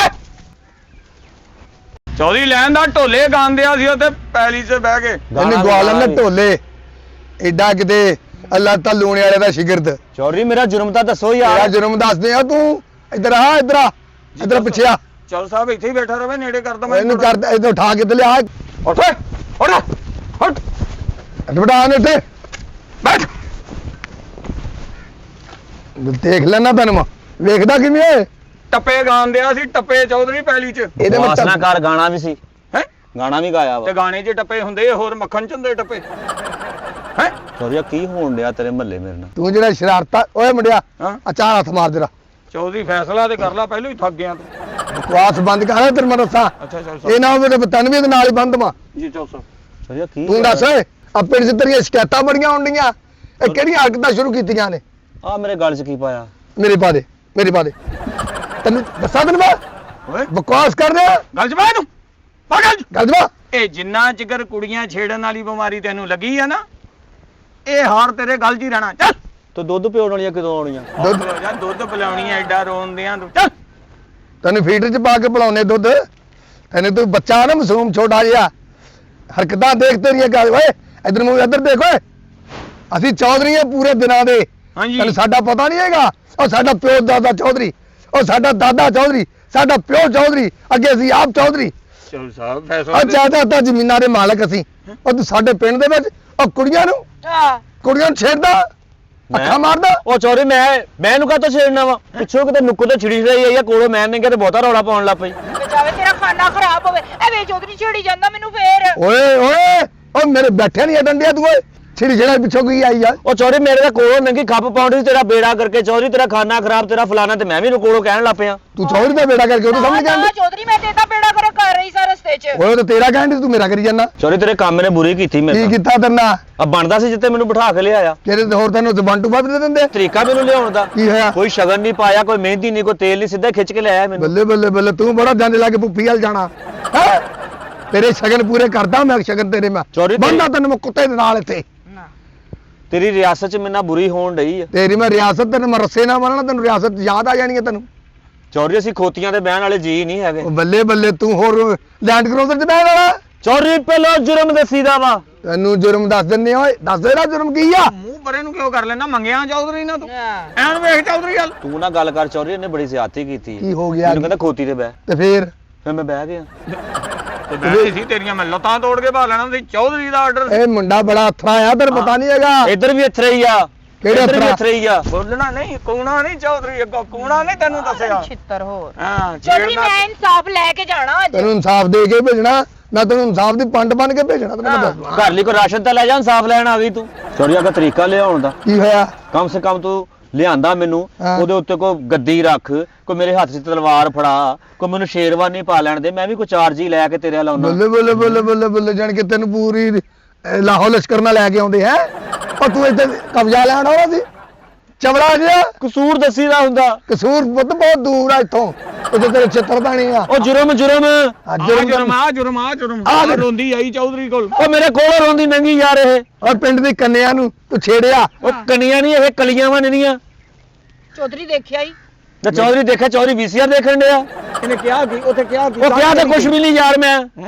ਚੌਧਰੀ ਲੈਣ ਦਾ ਢੋਲੇ ਗਾਉਂਦਿਆ ਸੀ ਉੱਥੇ ਪੈਲੀ 'ਚ ਬਹਿ ਕੇ। ਇਹਨੇ ਗਵਾ ਲੈਣਾ ਢੋਲੇ। ਐਡਾ ਕਿਤੇ ਅੱਲਾ ਤਾਂ ਲੂਣੇ ਵਾਲੇ ਦਾ ਸ਼ਿਗਰਦ। ਚੌਰੀ ਮੇਰਾ ਜੁਰਮ ਤਾਂ ਦੱਸੋ ਤੇਰਾ ਯਾਰ। ਜਨਮ ਦੱਸਦੇ ਆ ਤੂੰ। ਇੱਧਰ ਆ, ਇੱਧਰ ਆ, ਇੱਧਰ ਪਿੱਛੇ ਆ। ਚੌਲ ਸਾਹਿਬ ਇੱਥੇ ਹੀ ਬੈਠਾ ਰਵੇ, ਨੇੜੇ ਕਰ ਦਵਾਂ ਇਹਨੂੰ ਕਰ ਇਹਨੂੰ ਉਠਾ ਕੇ ਤੇ ਲਿਆ। ਉੱਠ ਓਏ, ਉੱਠ ਉੱਠ ਬਟਾ ਨੇ ਤੇ ਬੈਠ। ਦੇਖ ਲੈਣਾ ਤੈਨੂੰ ਮੈਂ ਵੇਖਦਾ ਕਿਵੇਂ ਏ। ਟੱਪੇ ਗਾਉਂਦਿਆ ਸੀ, ਟੱਪੇ ਚੌਧਰੀ ਪੈਲੀ 'ਚ। ਇਹਦੇ ਵਿੱਚ ਵਾਸਨਾ ਕਾਰ ਗਾਣਾ ਵੀ ਸੀ। ਹੈ ਗਾਣਾ ਵੀ ਗਾਇਆ ਵਾ। ਤੇ ਗਾਣੇ 'ਚ ਟੱਪੇ ਹੁੰਦੇ, ਹੋਰ ਮੱਖਣ 'ਚ ਹੁੰਦੇ ਟੱਪੇ। ਹੈ ਚੌਰੀਆ ਕੀ ਹੋਣ ਡਿਆ ਤੇਰੇ ਮਹੱਲੇ ਮੇਰੇ ਨਾਲ? ਤੂੰ ਜਿਹੜਾ ਸ਼ਰਾਰਤਾ। ਓਏ ਮੁੰਡਿਆ ਹਾਂ ਆ ਚਾਰ ਹੱਥ ਮਾਰ ਜਰਾ। ਚੌਧਰੀ ਫੈਸਲਾ ਤੇ ਕਰ ਲਾ, ਪਹਿਲਾਂ ਹੀ ਥੱਕ ਗਿਆ ਤੂੰ। ਬਕਵਾਸ ਬੰਦ ਕਰ ਤੇਰੇ ਮੈਂ ਦੱਸਾਂ। ਅੱਛਾ ਚੌਲ ਇਹ ਸਾਹਿਬ ਨਾ ਹੋਵੇ ਤੇ ਤੈਨੂੰ ਵੀ ਨਾਲ ਹੀ ਬੰਦ ਮਾ। ਜੀ ਚੌਲ ਸਾਹਿਬ। ਚੌਰੀਆ ਕੀ ਤੂੰ ਦੱਸ ਓਏ ਆ ਪਿੰਡ 'ਚ ਤੇਰੀਆਂ ਸ਼ਿਕਾਇਤਾਂ ਬੜੀਆਂ ਆਉਂਦੀਆਂ ਇਹ ਕਿਹੜੀਆਂ ਹਰਕਤਾਂ ਸ਼ੁਰੂ ਕੀਤੀਆਂ ਨੇ? ਆ ਮੇਰੇ ਗਲ 'ਚ ਕੀ ਪਾਇਆ? ਮੇਰੇ ਪਾ ਦੇ ਤੈਨੂੰ ਦੱਸਾਂ ਤੈਨੂੰ ਮੈਂ ਓਏ ਬਕਵਾਸ ਕਰ ਰਿਹਾ ਗੱਲ ਜਮਾ ਤੂੰ ਪਾਗਲ ਗੱਲ ਜਵਾ ਇਹ ਜਿੰਨਾ ਚਿਕਰ ਕੁੜੀਆਂ ਛੇੜਨ ਵਾਲੀ ਬਿਮਾਰੀ ਤੈਨੂੰ ਲੱਗੀ ਆ ਨਾ ਇਹ ਹਾਰ ਤੇਰੇ ਗਲ 'ਚ ਹੀ ਰਹਿਣਾ। ਚੱਲ ਤੂੰ ਦੁੱਧ ਪਿਉਣ ਵਾਲੀਆਂ ਕਦੋਂ ਆਉਣੀਆਂ? ਦੁੱਧ ਪਿਲਾਉਣੀ ਐ ਐਡਾ ਰੋਂਦਿਆਂ ਤੂੰ। ਚੱਲ ਤੈਨੂੰ ਫੀਡਰ 'ਚ ਪਾ ਕੇ ਪਿਲਾਉਣੇ ਦੁੱਧ। ਤੈਨੂੰ ਤੂੰ ਬੱਚਾ ਨਾ ਮਾਸੂਮ ਛੋਟਾ ਜਿਹਾ ਹਰਕਤਾਂ ਦੇਖ ਤੇਰੀਆਂ ਗੱਲ ਓਏ ਇਧਰ ਮੂੰਹ ਇੱਧਰ ਦੇਖ ਓਏ ਅਸੀਂ ਚੌਧਰੀ ਆ ਪੂਰੇ ਦਿਨਾਂ ਦੇ। ਹਾਂਜੀ ਤੈਨੂੰ ਸਾਡਾ ਪਤਾ ਨਹੀਂ ਹੈਗਾ ਉਹ ਸਾਡਾ ਪਿਓ ਦਾਦਾ ਚੌਧਰੀ ਉਹ ਸਾਡਾ ਦਾਦਾ ਚੌਧਰੀ ਸਾਡਾ ਪਿਓ ਚੌਧਰੀ ਅੱਗੇ ਅਸੀਂ ਆਪ ਚੌਧਰੀ ਚਲ ਸਾਹਿਬ ਫੈਸਲਾ ਉਹ ਜਾਇਦਾਦਾਂ ਜ਼ਮੀਨਾਂ ਦੇ ਮਾਲਕ ਅਸੀਂ। ਉਹ ਤੂੰ ਸਾਡੇ ਪਿੰਡ ਦੇ ਵਿੱਚ ਉਹ ਕੁੜੀਆਂ ਨੂੰ ਛੇੜਦਾ ਅੱਖਾਂ ਮਾਰਦਾ। ਉਹ ਚੋਰੀ ਮੈਂ ਇਹਨੂੰ ਕਾਹਤੋਂ ਛੇੜਨਾ ਵਾ? ਪਿੱਛੋਂ ਕਿਤੇ ਨੁੱਕਰ ਤੇ ਛਿੜੀ ਰਹੀ ਆ ਕੋਲੋਂ ਮੈਂ ਨਹੀਂ ਕਿਤੇ ਬਹੁਤਾ ਰੌਲਾ ਪਾਉਣ ਲੱਗ ਪਈ। ਬਚਾਵੇ ਤੇਰਾ ਖਾਣਾ ਖਰਾਬ ਹੋਵੇ ਐਵੇਂ ਚੌਧਰੀ ਛੇੜੀ ਜਾਂਦਾ ਮੈਨੂੰ ਫੇਰ। ਓਏ ਉਹ ਮੇਰੇ ਬੈਠੇ ਨਹੀਂ ਡੰਡਿਆ ਤੂੰ ਓਏ ਛਿੜੀ ਜਿਹੜਾ ਪਿੱਛੋਂ ਕੀ ਆਈ ਆ। ਉਹ ਚੋਰੀ ਮੇਰੇ ਦਾ ਕੋਲੋਂ ਨੰਗੀ ਖੱਪ ਪਾਉਂਦੀ ਤੇਰਾ ਬੇੜਾ ਕਰਕੇ ਚੋਰੀ ਤੇਰਾ ਖਾਣਾ ਖਰਾਬ ਤੇਰਾ ਫਲਾਣਾ ਤੇ ਮੈਂ ਵੀ ਕੋਲੋਂ ਕਹਿਣ ਲੱਗ ਪਿਆ। ਤੂੰ ਚੌਧਰੀ ਦਾ ਬੇੜਾ ਕਰਕੇ ਉਹਨੂੰ ਸਮਝ ਗਿਆ ਚੌਧਰੀ ਮੈਂ ਤੇ ਤਾਂ ਬੇੜਾ ਕਰ ਰਹੀ ਸਾਂ ਰਸਤੇ 'ਚ। ਓਏ ਤੇ ਤੇਰਾ ਕਹਿਣ ਤੂੰ ਮੇਰਾ ਕਰੀ ਜਾਂਦਾ। ਚੋਰੀ ਤੇਰੇ ਕੰਮ ਨੇ ਬੁਰੀ ਕੀਤੀ ਕੀ ਮੇਰੇ ਕੀਤਾ ਤੇਰੇ ਨਾਲ? ਆ ਬਣਦਾ ਸੀ ਜਿੱਤੇ ਮੈਨੂੰ ਬਿਠਾ ਕੇ ਲਿਆਇਆ। ਤੇਰੇ ਤੇ ਹੋਰ ਤੈਨੂੰ ਜ਼ਬਾਨ ਟੂਬਾ ਵੀ ਦੇ ਦਿੰਦੇ। ਤਰੀਕਾ ਮੈਨੂੰ ਲਿਆਉਣ ਦਾ ਕੀ ਹੋਇਆ? ਕੋਈ ਸ਼ਗਨ ਨਹੀਂ ਪਾਇਆ ਕੋਈ ਮਹਿੰਦੀ ਨਹੀਂ ਕੋਈ ਤੇਲ ਨਹੀਂ ਸਿੱਧਾ ਖਿੱਚ ਕੇ ਲਿਆਇਆ ਮੈਨੂੰ। ਬੱਲੇ ਬੱਲੇ ਬੱਲੇ ਤੂੰ ਬੜਾ ਜੰਜ ਲਾ ਕੇ ਪੁੱਫੀ ਵਾਲ ਜਾਣਾ ਹੈਂ? ਤੇਰੇ ਸ਼ਗਨ ਪੂਰੇ ਕਰਦਾ ਮੈਂ ਸ਼ਗਨ ਤੇਰੇ ਮੈਂ ਚੋਰੀ ਬੰਦਾ ਤੈਨੂੰ ਮੈਂ ਕੁੱਤੇ ਦੇ ਨਾਲ ਇੱਥੇ ਤੇਰੀ ਰਿਆਸਤ 'ਚ ਮੈਨਾਂ ਬੁਰੀ ਹੋਣ ਡਈ ਆ। ਤੇਰੀ ਮੈਂ ਰਿਆਸਤ ਤੈਨੂੰ ਮੈਂ ਰੱਸੇ ਨਾ ਮਾਰਨਾ ਤੈਨੂੰ ਰਿਆਸਤ ਯਾਦ ਆ ਜਾਣੀ ਹੈ ਤੈਨੂੰ। ਚੋਰੀ ਅਸੀਂ ਖੋਤੀਆਂ ਤੇ ਬਹਿਣ ਵਾਲੇ ਜੀ ਨਹੀਂ ਹੈਗੇ। ਉਹ ਬੱਲੇ ਬੱਲੇ ਤੂੰ ਹੋਰ ਲੈਂਡ ਕਰੂਜ਼ਰ 'ਚ ਬਹਿਣ ਵਾਲਾ। ਚੋਰੀ ਪਹਿਲਾਂ ਜੁਰਮ ਦਸੀਦਾ ਵਾ। ਤੈਨੂੰ ਜੁਰਮ ਦੱਸ ਦਿੰਨੇ ਓਏ ਦੱਸ ਦੇ ਨਾ ਜੁਰਮ ਕੀ ਆ। ਮੂੰਹ ਪਰੇ ਨੂੰ ਕਿਉਂ ਕਰ ਲੈਣਾ ਮੰਗਿਆ ਚੌਧਰੀ ਨਾ ਤੂੰ ਐਨ ਵੇਖ ਚੌਧਰੀ ਗੱਲ। ਤੂੰ ਨਾ ਗੱਲ ਕਰ ਚੋਰੀ ਇਹਨੇ ਬੜੀ ਜ਼ਿਆਦਤੀ ਕੀਤੀ। ਕੀ ਹੋ ਗਿਆ? ਮੈਨੂੰ ਕਹਿੰਦਾ ਖੋਤੀ ਤੇ ਬਹਿ ਤੇ ਫੇਰ ਮੈਂ ਬਹਿ ਗਿਆ। ਤੇ ਬੈਠੀ ਸੀ ਤੇਰੀਆਂ ਮੈਂ ਲੱਤਾਂ ਤੋੜ ਕੇ ਭਾ ਲੈਣਾ ਸੀ ਚੌਧਰੀ ਦਾ ਆਰਡਰ। ਇਹ ਮੁੰਡਾ ਬੜਾ ਅਥਰਾ ਆ ਤੈਨੂੰ ਪਤਾ ਨਹੀਂ ਹੈਗਾ। ਇੱਧਰ ਵੀ ਅਥਰੇ ਹੀ ਆ। ਕਿਹੜੇ ਇੱਧਰ ਵੀ ਅਥਰਾ? ਅਥਰੇ ਹੀ ਆ। ਬੋਲਣਾ ਨਹੀਂ ਕੂਣਾ ਨਹੀਂ ਚੌਧਰੀ ਅੱਗੋਂ ਕੂਣਾ ਨਹੀਂ ਤੈਨੂੰ ਦੱਸਿਆ। ਛਿੱਤਰ ਹੋਰ ਹਾਂ ਚੌਧਰੀ ਛੇੜਨਾ ਮੈਂ ਇਨਸਾਫ ਲੈ ਕੇ ਜਾਣਾ ਅੱਜ। ਤੈਨੂੰ ਇਨਸਾਫ ਦੇ ਕੇ ਭੇਜਣਾ ਨਾ ਤੈਨੂੰ ਇਨਸਾਫ ਦੀ ਪੰਡ ਬਣ ਕੇ ਭੇਜਣਾ ਤੈਨੂੰ ਮੈਂ ਦੱਸਦਾ। ਘਰ ਲਈ ਕੋਈ ਰਾਸ਼ਨ ਤਾਂ ਲੈ ਜਾ ਇਨਸਾਫ ਲੈਣ ਆ ਗਈ ਤੂੰ। ਚੋਰੀਆ ਦਾ ਤਰੀਕਾ ਲਿਆਉਣ ਦਾ ਕੀ ਹੋਇਆ? ਕਮ ਸੇ ਕਮ ਤੂੰ ਲਿਆਂਦਾ ਮੈਨੂੰ ਹਾਂ। ਉਹਦੇ ਉੱਤੇ ਕੋਈ ਗੱਦੀ ਰੱਖ ਕੋਈ ਮੇਰੇ ਹੱਥ 'ਚ ਤਲਵਾਰ ਫੜਾ ਕੋਈ ਮੈਨੂੰ ਸ਼ੇਰਵਾਨੀ ਪਾ ਲੈਣ ਦੇ ਮੈਂ ਵੀ ਕੋਈ ਚਾਰਜ ਹੀ ਲੈ ਕੇ ਤੇਰੇ ਲਾਉਣਾ। ਬੱਲੇ ਬੱਲੇ ਬੱਲੇ ਬੱਲੇ ਬੱਲੇ ਜਾਣ ਕੇ ਤੈਨੂੰ ਪੂਰੀ ਲਾਹੌਰ ਲਸ਼ਕਰ ਨਾਲ ਲੈ ਕੇ ਆਉਂਦੇ ਹੈ। ਉਹ ਤੂੰ ਇੱਥੇ ਕਬਜ਼ਾ ਲੈਣ ਆਉਣਾ ਸੀ ਚਵੜਾ ਜਿਹਾ। ਕਸੂਰ ਦਸੀਦਾ ਹੁੰਦਾ। ਕਸੂਰ ਬਹੁਤ ਦੂਰ ਆ ਇੱਥੋਂ ਉੱਥੇ ਤੇਰੇ ਛਿੱਤਰਦਾਣੀ ਆ। ਉਹ ਜੁਰਮ ਜੁਰਮ ਆ ਰੋਂਦੀ ਆਈ ਚੌਧਰੀ ਕੋਲ। ਉਹ ਮੇਰੇ ਕੋਲ ਰੋਂਦੀ ਨੰਗੀ ਯਾਰ ਇਹ। ਔਰ ਪਿੰਡ ਦੀ ਕੰਨਿਆਂ ਨੂੰ ਤੂੰ ਛੇੜਿਆ। ਉਹ ਕਨੀਆਂ ਨਹੀਂ ਇਹ ਕਲੀਆਂ ਵਾ ਨੇਰੀਆਂ। ਚੌਧਰੀ ਦੇਖਿਆ ਹੀ ਤੇ ਚੌਧਰੀ ਦੇਖਿਆ ਚੌਧਰੀ ਵੀਸੀਆਰ ਦੇਖਣ ਡਿਆ। ਇਹਨੇ ਕਿਹਾ ਕੀ ਉੱਥੇ ਕਿਹਾ ਕੀ? ਉਹ ਕਿਹਾ ਤਾਂ ਕੁਝ ਵੀ ਨਹੀਂ ਯਾਰ ਮੈਂ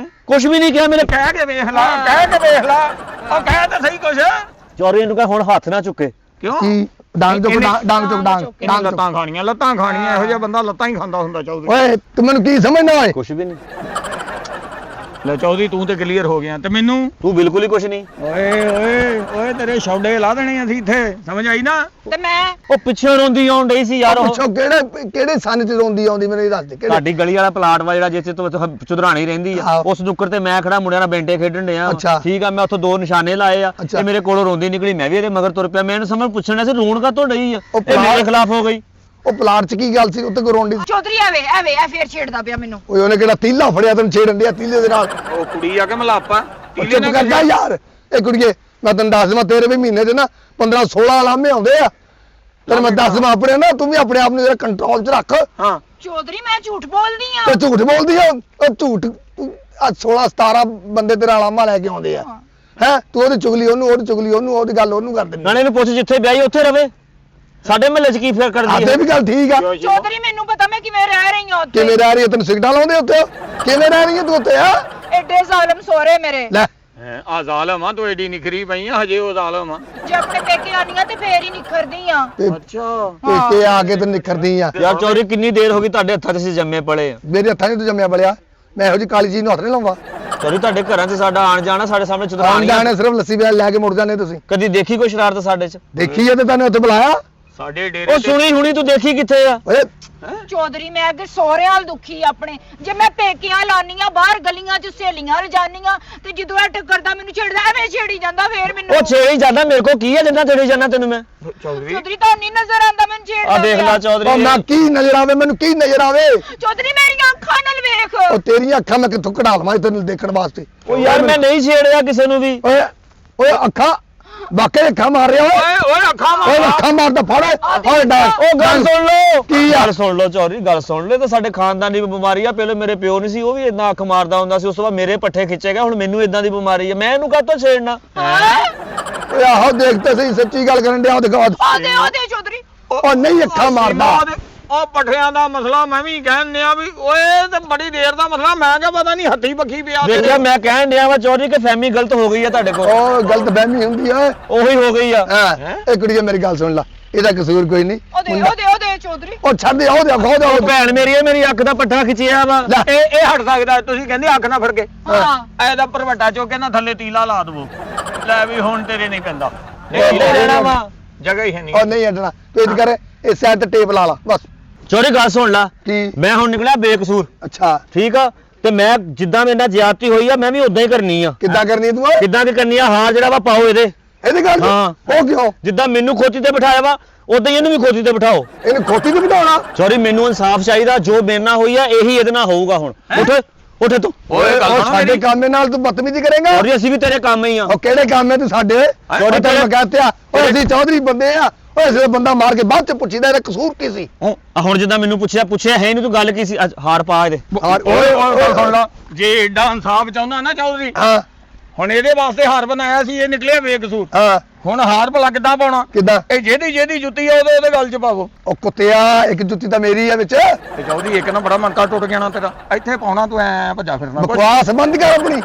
ਕੁਝ ਵੀ ਨਹੀਂ ਕਿਹਾ ਮੇਰੇ। ਕਹਿ ਕੇ ਵੇਖ ਲਾ ਉਹ ਕਹਿ ਤਾਂ ਸਹੀ ਕੁਛ। ਚੌਧਰੀ ਨੂੰ ਕਹ ਹੁਣ ਹੱਥ ਨਾ ਚੁੱਕੇ। ਕਿਉਂ ਕੀ ਡਾਂਗ ਚੁੱਕ ਡਾਂਗ ਚੁੱਕ ਡਾਂਗ ਇਹਨੇ ਲੱਤਾਂ ਖਾਣੀਆਂ ਇਹੋ ਜਿਹਾ ਬੰਦਾ ਲੱਤਾਂ ਹੀ ਖਾਂਦਾ ਹੁੰਦਾ ਚੌਧਰੀ। ਓਏ ਤੂੰ ਮੈਨੂੰ ਕੀ ਸਮਝਦਾ ਓਏ? ਕੁਝ ਵੀ ਨਹੀਂ। ਲੈ ਚੌਧਰੀ ਤੂੰ ਤੇ ਕਲੀਅਰ ਹੋ ਗਿਆ ਤੇ ਮੈਨੂੰ ਤੂੰ ਬਿਲਕੁਲ ਹੀ ਕੁਝ ਨਹੀਂ। ਓਏ ਤੇਰੇ ਛੌਡੇ ਲਾ ਦੇਣੇ ਅਸੀਂ ਇੱਥੇ ਸਮਝ ਆਈ ਨਾ। ਤੇ ਮੈਂ ਉਹ ਪਿੱਛੇ ਰੋਂਦੀ ਆਉਣ ਡਈ ਸੀ ਯਾਰ। ਉਹ ਪੁੱਛੋ ਕਿਹੜੇ ਸੰਨ ਚ ਰੋਂਦੀ ਆਉਂਦੀ ਮੈਨੂੰ ਇਹ ਦੱਸ ਦੇ ਕਿਹੜੇ? ਸਾਡੀ ਗਲੀ ਵਾਲਾ ਪਲਾਟ ਵਾ ਜਿਹੜਾ ਜਿੱਥੇ ਤੋਂ ਚੁਧਰਾਣੀ ਰਹਿੰਦੀ ਆ ਆਹੋ। ਉਸ ਨੁੱਕਰ ਤੇ ਮੈਂ ਖੜਾ ਮੁੰਡਿਆਂ ਨਾਲ ਬੈਂਟੇ ਖੇਡਣ ਡਿਆ। ਅੱਛਾ। ਠੀਕ ਆ ਮੈਂ ਉੱਥੋਂ 2 ਨਿਸ਼ਾਨੇ ਲਾਏ ਆ ਅੱਛਾ। ਤੇ ਮੇਰੇ ਕੋਲੋਂ ਰੋਂਦੀ ਨਿਕਲੀ ਮੈਂ ਵੀ ਇਹਦੇ ਮਗਰ ਤੁਰ ਪਿਆ। ਮੈਨੂੰ ਸਮਝ ਪੁੱਛਣਾ ਸੀ ਰੋਣ ਕਾਤੋਂ ਡਈ ਆ ਉਹ ਇਹ ਮੇਰੇ ਪਲਾਟ- ਖਿਲਾਫ ਹੋ ਗਈ। ਉਹ ਪਲਾਟ ਚ ਕੀ ਗੱਲ ਸੀ ਉੱਤੇ ਕੋ ਰੋਂਦੀ? ਚੌਧਰੀ ਐਵੇਂ ਐ ਫੇਰ ਛੇੜਦਾ ਪਿਆ ਮੈਨੂੰ। ਓਏ ਉਹਨੇ ਕਿਹੜਾ ਤੀਲਾ ਫੜਿਆ ਤੈਨੂੰ ਛੇੜਨ ਡਿਆ ਤੀਲੇ ਦੇ ਨਾਲ? ਉਹ ਕੁੜੀ ਆ ਕੇ ਮਲਾਪਾ ਉਹ ਚੁੱਪ ਕਰਦਾ ਯਾਰ। ਇਹ ਕੁੜੀਏ ਮੈਂ ਤੈਨੂੰ ਦੱਸ ਦਵਾਂ ਤੇਰੇ ਵੀ ਮਹੀਨੇ ਚ ਨਾ 15-16 ਲਾਮੇ ਆਉਂਦੇ ਆ। ਤੈਨੂੰ ਮੈਂ ਦੱਸ ਦਵਾਂ ਆਪਣੇ ਨਾ ਤੂੰ ਵੀ ਆਪਣੇ ਆਪ ਨੂੰ ਜਿਹੜਾ ਕੰਟਰੋਲ ਚ ਰੱਖ। ਹਾਂ ਚੌਧਰੀ ਮੈਂ ਝੂਠ ਬੋਲਦੀ ਆ। ਤੇ ਝੂਠ ਬੋਲਦੀ ਆ ਉਹ ਝੂਠ 16-17 ਬੰਦੇ ਤੇਰਾ ਲਾਮਾ ਲੈ ਕੇ ਆਉਂਦੇ ਆ ਹੈ। ਤੂੰ ਉਹਦੀ ਚੁਗਲੀ ਉਹਦੀ ਚੁਗਲੀ ਉਹਦੀ ਗੱਲ ਉਹਨੂੰ ਕਰ ਦਿੰਦੀ। ਨਾਲੇ ਇਹਨੂੰ ਪੁੱਛ ਜਿੱਥੇ ਵਿਆਹੀ ਉੱਥੇ ਰਵੇ। ਸਾਡੇ ਮਹੱਲੇ 'ਚ ਕੀ ਫੇਰ ਕਰਦੀ ਆਦੇ ਹੈ? ਵੀ ਗੱਲ ਠੀਕ ਆ। ਚੌਧਰੀ ਮੈਨੂੰ ਪਤਾ ਮੈਂ ਕਿਵੇਂ ਰਹਿ ਰਹੀ ਹਾਂ ਉੱਥੇ। ਕਿਵੇਂ ਰਹਿ ਰਹੀ ਹੈ? ਤੈਨੂੰ ਸਿਗਟਾਂ ਲਾਉਂਦੇ ਉੱਥੇ ਕਿਵੇਂ ਰਹਿ ਰਹੀ ਹੈ ਤੂੰ ਉੱਥੇ ਆ? ਐਡੇ ਜ਼ਾਲਮ ਸੋਹਰੇ ਮੇਰੇ। ਲੈ ਆ ਜ਼ਾਲਮ ਆ ਤੂੰ ਏਡੀ ਨਿਖਰੀ ਪਈ ਆ ਹਜੇ ਉਹ ਜ਼ਾਲਮ ਆ। ਜੇ ਆਪਣੇ ਪੇਕੇ ਆਨੀਆਂ ਤੇ ਫੇਰ ਹੀ ਨਿਖਰਦੀ ਆ। ਤੇ ਪੇਕੇ ਆ ਕੇ ਤੇ ਨਿਖਰਦੀ ਆ। ਯਾਰ ਚੋਰੀ ਕਿੰਨੀ ਦੇਰ ਹੋ ਗਈ ਤੁਹਾਡੇ ਹੱਥਾਂ 'ਚ ਅਸੀਂ ਜੰਮੇ ਪਲੇ ਆ। ਮੇਰੇ ਹੱਥਾਂ 'ਚ ਤੂੰ ਜੰਮਿਆ ਬਲਿਆ। ਮੈਂ ਇਹੋ ਜੀ ਕਾਲੀ ਚੀਜ਼ ਨੂੰ ਹੱਥ ਨਹੀਂ ਲਾਉਂਦਾ। ਚੋਰੀ ਤੁਹਾਡੇ ਘਰਾਂ 'ਚ ਸਾਡਾ ਆਣ ਜਾਣਾ ਸਾਡੇ ਸਾਹਮਣੇ ਆਉਣ ਚੁਦਰਾਣੀ ਜਾਣੇ ਸਿਰਫ ਲੱਸੀ ਪਿਆਲ ਲੈ ਕੇ ਮੁੜ ਜਾਂਦੇ ਤੁਸੀਂ। ਕਦੀ ਦੇਖੀ ਕੋਈ ਸ਼ਰਾਰਤ ਸਾਡੇ 'ਚ? ਦੇਖੀ ਆ ਤੇ ਤੈਨੂੰ ਉੱਥੇ ਬੁਲਾਇਆ। ਸਾਡੇ ਡੇਰੇ ਉਹ ਸੁਣੀ ਹੁਣੀ ਤੂੰ ਦੇਖੀ ਕਿੱਥੇ ਆ? ਓਏ ਚੌਧਰੀ ਮੈਂ ਅੱਗੇ ਸੋਹਰਿਆਂ ਨਾਲ ਦੁਖੀ ਆਪਣੇ। ਜੇ ਮੈਂ ਪੇਕਿਆਂ ਲਾਨੀਆਂ ਬਾਹਰ ਗਲੀਆਂ 'ਚ ਸਹੇਲੀਆਂ ਰਜਾਨੀਆਂ ਤੇ ਜਦੋਂ ਇਹ ਟੱਕਰਦਾ ਮੈਨੂੰ ਛੇੜਦਾ ਐਵੇਂ ਛੇੜੀ ਜਾਂਦਾ ਫੇਰ ਮੈਨੂੰ। ਉਹ ਛੇੜੀ ਜਾਂਦਾ ਮੇਰੇ ਕੋ ਕੀ ਆ ਜਿੰਨਾ ਤੇੜੀ ਜਾਂਦਾ ਤੈਨੂੰ ਮੈਂ। ਚੌਧਰੀ ਚੌਧਰੀ ਤਾਂ ਨਹੀਂ ਨਜ਼ਰ ਆਂਦਾ ਮੈਨੂੰ ਛੇੜਦਾ। ਆ ਦੇਖ ਲੈ ਉਹ ਚੌਧਰੀ ਮੈਂ ਕੀ ਨਜ਼ਰ ਆਵੇ ਮੈਨੂੰ ਕੀ ਨਜ਼ਰ ਆਵੇ? ਚੌਧਰੀ ਮੇਰੀਆਂ ਅੱਖਾਂ ਨਾਲ ਵੇਖ। ਉਹ ਤੇਰੀਆਂ ਅੱਖਾਂ ਮੈਂ ਕਿੱਥੋਂ ਕਢਾ ਲਵਾਂ ਤੈਨੂੰ ਦੇਖਣ ਵਾਸਤੇ? ਉਹ ਯਾਰ ਮੈਂ ਨਹੀਂ ਛੇੜਿਆ ਕਿਸੇ ਨੂੰ ਵੀ। ਓਏ ਓਏ ਅੱਖਾਂ ਵਾਕਈ ਅੱਖਾਂ ਮਾਰ ਰਿਹਾ ਓਏ ਓਏ ਅੱਖਾਂ ਓਏ ਮਾਰ ਅੱਖਾਂ ਮਾਰਦਾ ਫੜ ਓਏ ਡਾਕ ਉਹ ਗੱਲ ਸੁਣ ਲਓ ਕੀ ਆ? ਗੱਲ ਸੁਣ ਲਓ ਚੌਧਰੀ ਗੱਲ ਸੁਣ ਲਓ, ਇਹ ਤਾਂ ਸਾਡੇ ਖਾਨਦਾਨ ਦੀ ਬਿਮਾਰੀ ਆ। ਪਹਿਲਾਂ ਮੇਰੇ ਪਿਓ ਨਹੀਂ ਸੀ, ਉਹ ਵੀ ਇਦਾਂ ਅੱਖ ਮਾਰਦਾ ਹੁੰਦਾ ਸੀ, ਉਸ ਤੋਂ ਬਾਅਦ ਮੇਰੇ ਪੱਠੇ ਖਿੱਚੇਗਾ, ਹੁਣ ਮੈਨੂੰ ਇਦਾਂ ਦੀ ਬਿਮਾਰੀ ਆ, ਮੈਂ ਇਹਨੂੰ ਕਾਹਤੋਂ ਛੇੜਨਾ? ਓਏ ਆਹੋ ਦੇਖਤੇ ਸਹੀ ਸੱਚੀ ਗੱਲ ਕਰਨ ਡਿਆ ਉਹ ਦਿਖਾ ਉਹਦੇ ਚੌਧਰੀ ਉਹ ਨਹੀਂ ਅੱਖਾਂ ਮਾਰਦਾ ਉਹ ਪੱਠਿਆਂ ਦਾ ਮਸਲਾ ਮੈਂ ਵੀ ਕਹਿੰਦੇ ਆ ਵੀ ਓਏ ਤੇ ਬੜੀ ਦੇਰ ਦਾ ਮਸਲਾ, ਮੈਂ ਕਿਹਾ ਪਤਾ ਨਹੀਂ ਹੱਥੀ ਪੱਖੀ ਪਿਆ ਦੇਖਿਆ ਮੈਂ ਕਹਿਣ ਡਿਆ ਵਾ ਚੌਧਰੀ ਕਿ ਫਹਿਮੀ ਗਲਤ ਹੋ ਗਈ ਆ ਤੁਹਾਡੇ ਕੋਲ, ਉਹ ਗਲਤ ਫਹਿਮੀ ਹੁੰਦੀ ਓਏ ਉਹੀ ਹੋ ਗਈ ਆ। ਹਾਂ ਇਹ ਕੁੜੀਏ ਮੇਰੀ ਗੱਲ ਸੁਣ ਲੈ, ਇਹਦਾ ਕਸੂਰ ਕੋਈ ਨਹੀਂ ਉਹਦੇ ਚੌਧਰੀ ਉਹ ਛੱਡ ਦੇ ਉਹਦੇ ਉਹ ਭੈਣ ਮੇਰੀ ਇਹ ਮੇਰੀ ਅੱਖ ਦਾ ਪੱਠਾ ਖਿੱਚਿਆ ਵਾ। ਲੈ ਇਹ ਹਟ ਸਕਦਾ, ਤੁਸੀਂ ਕਹਿੰਦੇ ਅੱਖ ਨਾ ਫੜ ਕੇ ਹਾਂ ਇਹਦਾ ਪਰਵੱਟਾ ਚੁੱਕ ਕੇ ਨਾ ਥੱਲੇ ਤੀਲਾ ਲਾ ਦਵੋ, ਲੈ ਵੀ ਹੁਣ ਤੇਰੇ ਨਹੀਂ ਪੈਂਦਾ, ਇਹ ਰਹਿਣਾ ਵਾ। ਜਗ੍ਹਾ ਹੀ ਹੈ ਨਹੀਂ। ਉਹ ਨਹੀਂ ਹਟਣਾ ਤੂੰ ਇੰਜ ਕਰ ਇਹ ਸਾਈਡ ਤੇ ਟੇਪ ਲਾ ਲਾ ਬਸ। ਚੌਧਰੀ ਗੱਲ ਸੁਣ ਲਾ, ਕੀ ਮੈਂ ਹੁਣ ਨਿਕਲਿਆ ਬੇਕਸੂਰ, ਅੱਛਾ ਠੀਕ ਆ, ਤੇ ਮੈਂ ਜਿੱਦਾਂ ਮੇਰੇ ਨਾਲ ਜ਼ਿਆਦਤੀ ਹੋਈ ਆ ਮੈਂ ਵੀ ਉਦਾਂ ਹੀ ਕਰਨੀ ਆ। ਕਿੱਦਾਂ ਕਰਨੀ ਤੂੰ ਓਏ ਕਿੱਦਾਂ ਕਿ ਕਰਨੀ ਆ? ਹਾਂ ਜਿਹੜਾ ਵਾ ਪਾਓ ਇਹਦੇ, ਇਹਦੀ ਗੱਲ ਹਾਂ। ਉਹ ਕਿਉਂ ਜਿੱਦਾਂ ਮੈਨੂੰ ਖੋਤੀ ਤੇ ਬਿਠਾਇਆ ਵਾ ਉਦਾਂ ਹੀ ਇਹਨੂੰ ਵੀ ਖੋਤੀ ਤੇ ਬਿਠਾਓ। ਇਹਨੂੰ ਖੋਤੀ ਤੇ ਬਿਠਾਉਣਾ ਚੌਧਰੀ ਮੈਨੂੰ ਇਨਸਾਫ ਚਾਹੀਦਾ, ਜੋ ਮੇਰੇ ਨਾਲ ਹੋਈ ਆ ਇਹੀ ਇਹਦੇ ਨਾਲ ਹੋਊਗਾ। ਹੁਣ ਉੱਠ ਉੱਠ ਤੂੰ। ਓਏ ਗੱਲ ਉਹ ਸੁਣੋ ਸਾਡੇ ਮੇਰੀ। ਕੰਮ ਨਾਲ ਤੂੰ ਬਦਤਮੀਜ਼ੀ ਕਰੇਂਗਾ ਚੌਧਰੀ ਅਸੀਂ ਵੀ ਤੇਰੇ ਕੰਮ ਹੀ ਆ। ਉਹ ਕਿਹੜੇ ਕੰਮ ਹੈ ਤੂੰ ਸਾਡੇ ਚੌਧਰੀ ਤੈਨੂੰ ਮੈਂ ਕਹਤਿਆ ਓਏ ਅਸੀਂ ਚੌਧਰੀ ਬੰਦੇ ਆ ਓਏ ਇਸ ਬੰਦਾ ਮਾਰ ਕੇ ਬਾਅਦ ਚ ਪੁੱਛੀਦਾ ਇਹਦਾ ਕਸੂਰ ਕੀ ਸੀ ਹੁਣ ਜਿੱਦਾਂ ਮੈਨੂੰ ਪੁੱਛਿਆ ਹੈ ਨਹੀਂ ਤੂੰ ਗੱਲ ਕੀ ਸੀ? ਅੱਜ ਹਾਰ ਪਾ ਇਹਦੇ। ਓਏ ਓਏ ਸੁਣ ਲਾ, ਜੇ ਏਡਾ ਇਨਸਾਫ ਚਾਹੁੰਦਾ ਨਾ ਚੌਧਰੀ, ਹਾਂ ਹੁਣ ਇਹਦੇ ਵਾਸਤੇ ਹਾਰ ਬਣਾਇਆ ਸੀ, ਇਹ ਨਿਕਲਿਆ ਬੇਕਸੂਰ, ਹਾਂ ਹੁਣ ਹਾਰ ਭਲਾ ਕਿੱਦਾਂ ਪਾਉਣਾ? ਕਿੱਦਾਂ ਇਹ ਜਿਹਦੀ ਜੁੱਤੀ ਆ ਉਹਦੇ ਗੱਲ 'ਚ ਪਾਵੋ। ਉਹ ਕੁੱਤਿਆ ਇੱਕ ਜੁੱਤੀ ਤਾਂ ਮੇਰੀ ਆ ਵਿੱਚ ਤੇ ਚੌਧਰੀ ਇੱਕ ਨਾ ਬੜਾ ਮਨਕਾ ਟੁੱਟ ਜਾਣਾ ਤੇਰਾ, ਇੱਥੇ ਪਾਉਣਾ ਤੂੰ ਐ ਭੱਜਾ ਫਿਰਨਾ। ਬਕਵਾਸ ਬੰਦ ਕਰ ਆਪਣੀ